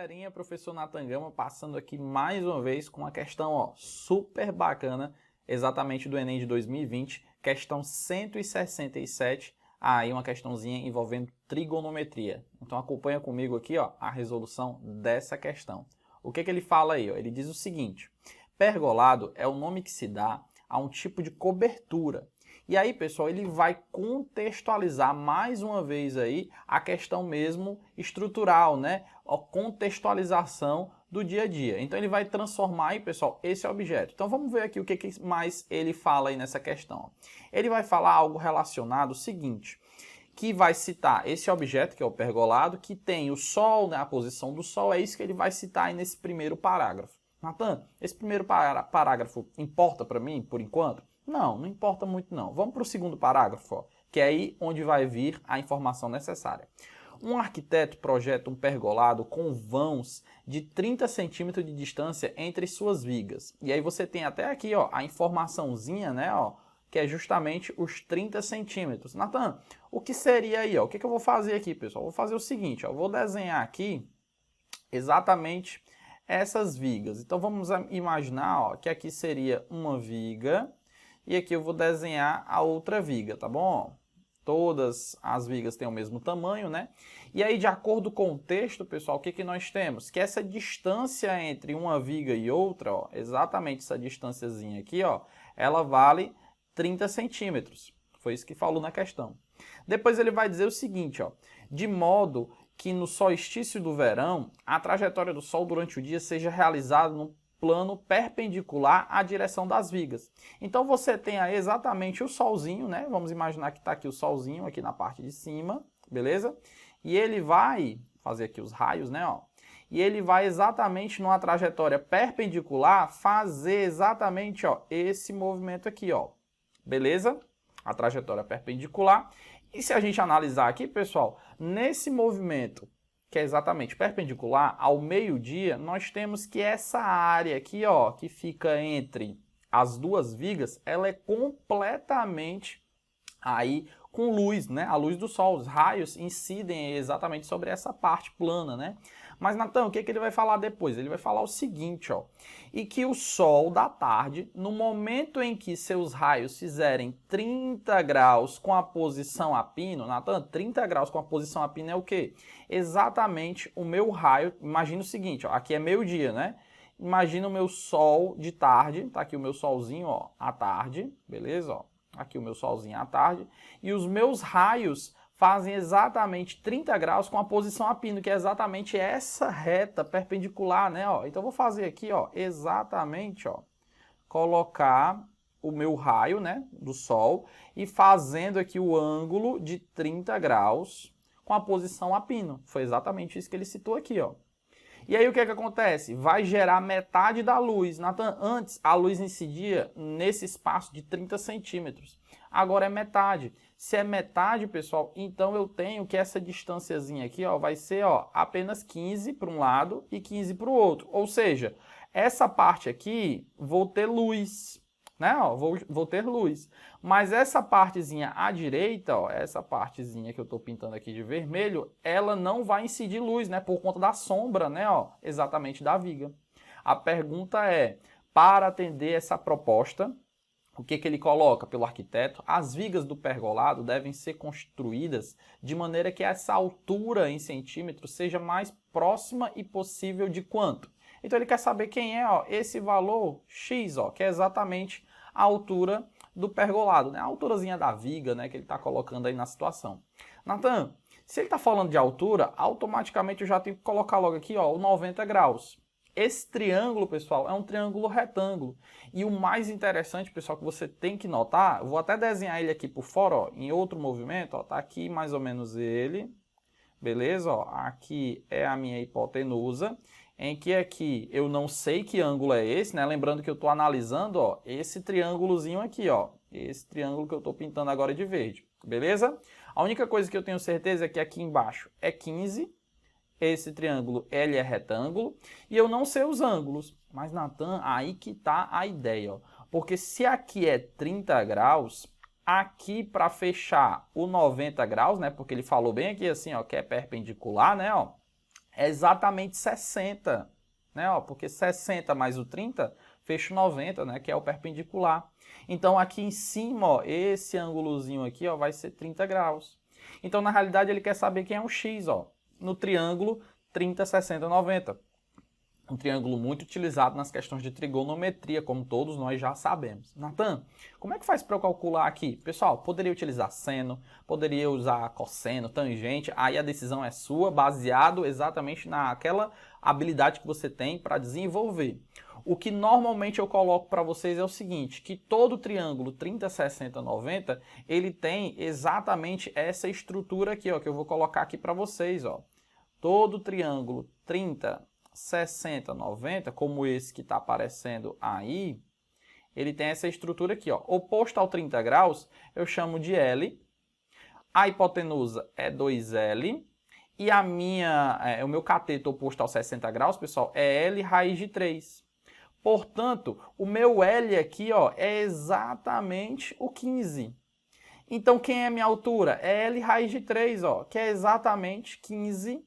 galerinha, professor Nathan Gama passando aqui mais uma vez com uma questão super bacana, exatamente do Enem de 2020, questão 167, aí uma questãozinha envolvendo trigonometria. Então acompanha comigo aqui a resolução dessa questão. O que ele fala aí? Ele diz o seguinte: pergolado é o nome que se dá a um tipo de cobertura. E aí, pessoal, ele vai contextualizar mais uma vez aí a questão mesmo estrutural, né? A contextualização do dia a dia. Então ele vai transformar aí, pessoal, esse objeto. Então vamos ver aqui o que mais ele fala aí nessa questão. Ele vai falar algo relacionado ao seguinte, que vai citar esse objeto, que é o pergolado, que tem o Sol, né, a posição do Sol, é isso que ele vai citar aí nesse primeiro parágrafo. Nathan, esse primeiro parágrafo importa para mim, por enquanto? Não importa muito não. Vamos para o segundo parágrafo, que é aí onde vai vir a informação necessária. Um arquiteto projeta um pergolado com vãos de 30 centímetros de distância entre suas vigas. E aí você tem até aqui a informaçãozinha, né, que é justamente os 30 centímetros. Nathan, o que seria aí? O que eu vou fazer aqui, pessoal? Eu vou fazer o seguinte, eu vou desenhar aqui exatamente essas vigas. Então vamos imaginar que aqui seria uma viga e aqui eu vou desenhar a outra viga, tá bom? Todas as vigas têm o mesmo tamanho, né? E aí, de acordo com o texto, pessoal, o que nós temos? Que essa distância entre uma viga e outra, exatamente essa distânciazinha aqui, ela vale 30 centímetros. Foi isso que falou na questão. Depois ele vai dizer o seguinte, de modo que no solstício do verão, a trajetória do Sol durante o dia seja realizada no plano perpendicular à direção das vigas. Então você tem aí exatamente o solzinho, né? Vamos imaginar que está aqui o solzinho aqui na parte de cima, beleza? E ele vai fazer aqui os raios, né? E ele vai exatamente numa trajetória perpendicular fazer exatamente esse movimento aqui, beleza? A trajetória perpendicular. E se a gente analisar aqui, pessoal, nesse movimento que é exatamente perpendicular ao meio-dia, nós temos que essa área aqui, que fica entre as duas vigas, ela é completamente aí com luz, né? A luz do sol, os raios incidem exatamente sobre essa parte plana, né? Mas, Nathan, o que ele vai falar depois? Ele vai falar o seguinte, e que o sol da tarde, no momento em que seus raios fizerem 30 graus com a posição a pino, Nathan, 30 graus com a posição a pino é o quê? Exatamente o meu raio, imagina o seguinte, aqui é meio-dia, né? Imagina o meu sol de tarde, tá aqui o meu solzinho, à tarde, beleza, aqui o meu solzinho à tarde, e os meus raios fazem exatamente 30 graus com a posição a pino, que é exatamente essa reta perpendicular, né? Então eu vou fazer aqui, exatamente, colocar o meu raio, né, do Sol e fazendo aqui o ângulo de 30 graus com a posição a pino. Foi exatamente isso que ele citou aqui, E aí o que acontece? Vai gerar metade da luz. Nathan, antes a luz incidia nesse espaço de 30 centímetros. Agora é metade. Se é metade, pessoal, então eu tenho que essa distânciazinha aqui, vai ser, apenas 15 para um lado e 15 para o outro. Ou seja, essa parte aqui, vou ter luz, né? Vou ter luz. Mas essa partezinha à direita, essa partezinha que eu estou pintando aqui de vermelho, ela não vai incidir luz, né? Por conta da sombra, né? Exatamente da viga. A pergunta é, para atender essa proposta, o que ele coloca pelo arquiteto? As vigas do pergolado devem ser construídas de maneira que essa altura em centímetros seja mais próxima e possível de quanto? Então ele quer saber quem é esse valor X, que é exatamente a altura do pergolado, né? A alturazinha da viga, né, que ele está colocando aí na situação. Nathan, se ele está falando de altura, automaticamente eu já tenho que colocar logo aqui o 90 graus. Esse triângulo, pessoal, é um triângulo retângulo. E o mais interessante, pessoal, que você tem que notar, eu vou até desenhar ele aqui por fora, em outro movimento, tá aqui mais ou menos ele, beleza? Aqui é a minha hipotenusa, em que aqui eu não sei que ângulo é esse, né? Lembrando que eu estou analisando, esse triângulozinho aqui, esse triângulo que eu estou pintando agora de verde, beleza? A única coisa que eu tenho certeza é que aqui embaixo é 15, esse triângulo ele é retângulo, e eu não sei os ângulos, mas Nathan, aí que está a ideia, porque se aqui é 30 graus, aqui para fechar o 90 graus, né, porque ele falou bem aqui assim, que é perpendicular, né, é exatamente 60, né? Ó, porque 60 mais o 30 fecha o 90, né? Que é o perpendicular. Então, aqui em cima, ó, esse ângulozinho aqui, ó, vai ser 30 graus. Então, na realidade, ele quer saber quem é o x, ó, no triângulo 30, 60, 90. Um triângulo muito utilizado nas questões de trigonometria, como todos nós já sabemos. Natan, como é que faz para eu calcular aqui? Pessoal, poderia utilizar seno, poderia usar cosseno, tangente, aí a decisão é sua, baseado exatamente naquela habilidade que você tem para desenvolver. O que normalmente eu coloco para vocês é o seguinte, que todo triângulo 30, 60, 90, ele tem exatamente essa estrutura aqui, ó, que eu vou colocar aqui para vocês, ó. Todo triângulo 30, 60, 90, como esse que está aparecendo aí, ele tem essa estrutura aqui, ó. Oposto ao 30 graus, eu chamo de L, a hipotenusa é 2L, e o meu cateto oposto ao 60 graus, pessoal, é L raiz de 3. Portanto, o meu L aqui, ó, é exatamente o 15. Então, quem é a minha altura? É L raiz de 3, ó, que é exatamente 15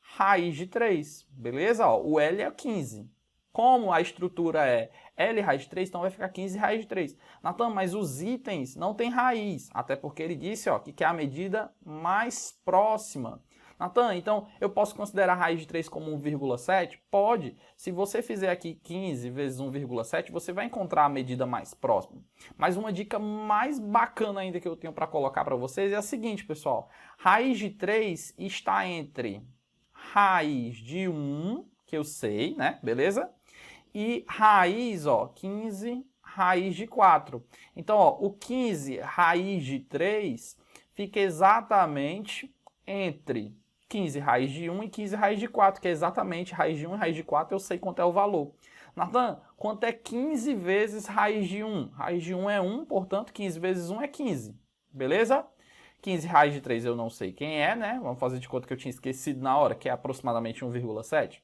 raiz de 3, beleza? Ó, o L é 15. Como a estrutura é L raiz de 3, então vai ficar 15 raiz de 3. Natan, mas os itens não tem raiz, até porque ele disse, ó, que é a medida mais próxima. Natan, então eu posso considerar a raiz de 3 como 1,7? Pode. Se você fizer aqui 15 vezes 1,7, você vai encontrar a medida mais próxima. Mas uma dica mais bacana ainda que eu tenho para colocar para vocês é a seguinte, pessoal. Raiz de 3 está entre raiz de 1, que eu sei, né? Beleza? E raiz, ó, 15 raiz de 4. Então, ó, o 15 raiz de 3 fica exatamente entre 15 raiz de 1 e 15 raiz de 4, que é exatamente raiz de 1 e raiz de 4, eu sei quanto é o valor. Natan, quanto é 15 vezes raiz de 1? Raiz de 1 é 1, portanto, 15 vezes 1 é 15. Beleza? 15 raiz de 3 eu não sei quem é, né? Vamos fazer de conta que eu tinha esquecido na hora, que é aproximadamente 1,7.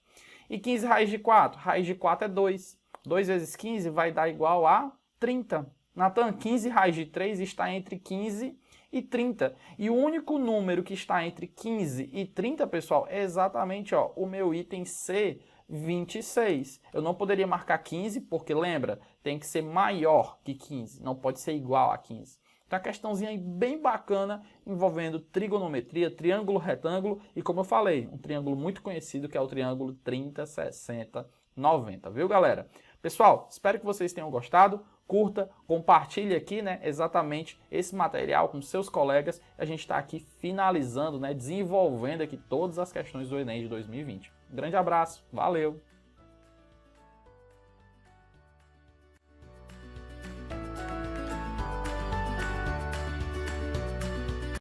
E 15 raiz de 4? Raiz de 4 é 2. 2 vezes 15 vai dar igual a 30. Natan, 15 raiz de 3 está entre 15 e 30. E o único número que está entre 15 e 30, pessoal, é exatamente, ó, o meu item C, 26. Eu não poderia marcar 15, porque lembra, tem que ser maior que 15, não pode ser igual a 15. Então, uma questãozinha aí bem bacana envolvendo trigonometria, triângulo, retângulo e, como eu falei, um triângulo muito conhecido que é o triângulo 30, 60, 90, viu, galera? Pessoal, espero que vocês tenham gostado. Curta, compartilhe aqui, né, exatamente esse material com seus colegas. A gente está aqui finalizando, né, desenvolvendo aqui todas as questões do Enem de 2020. Um grande abraço, valeu!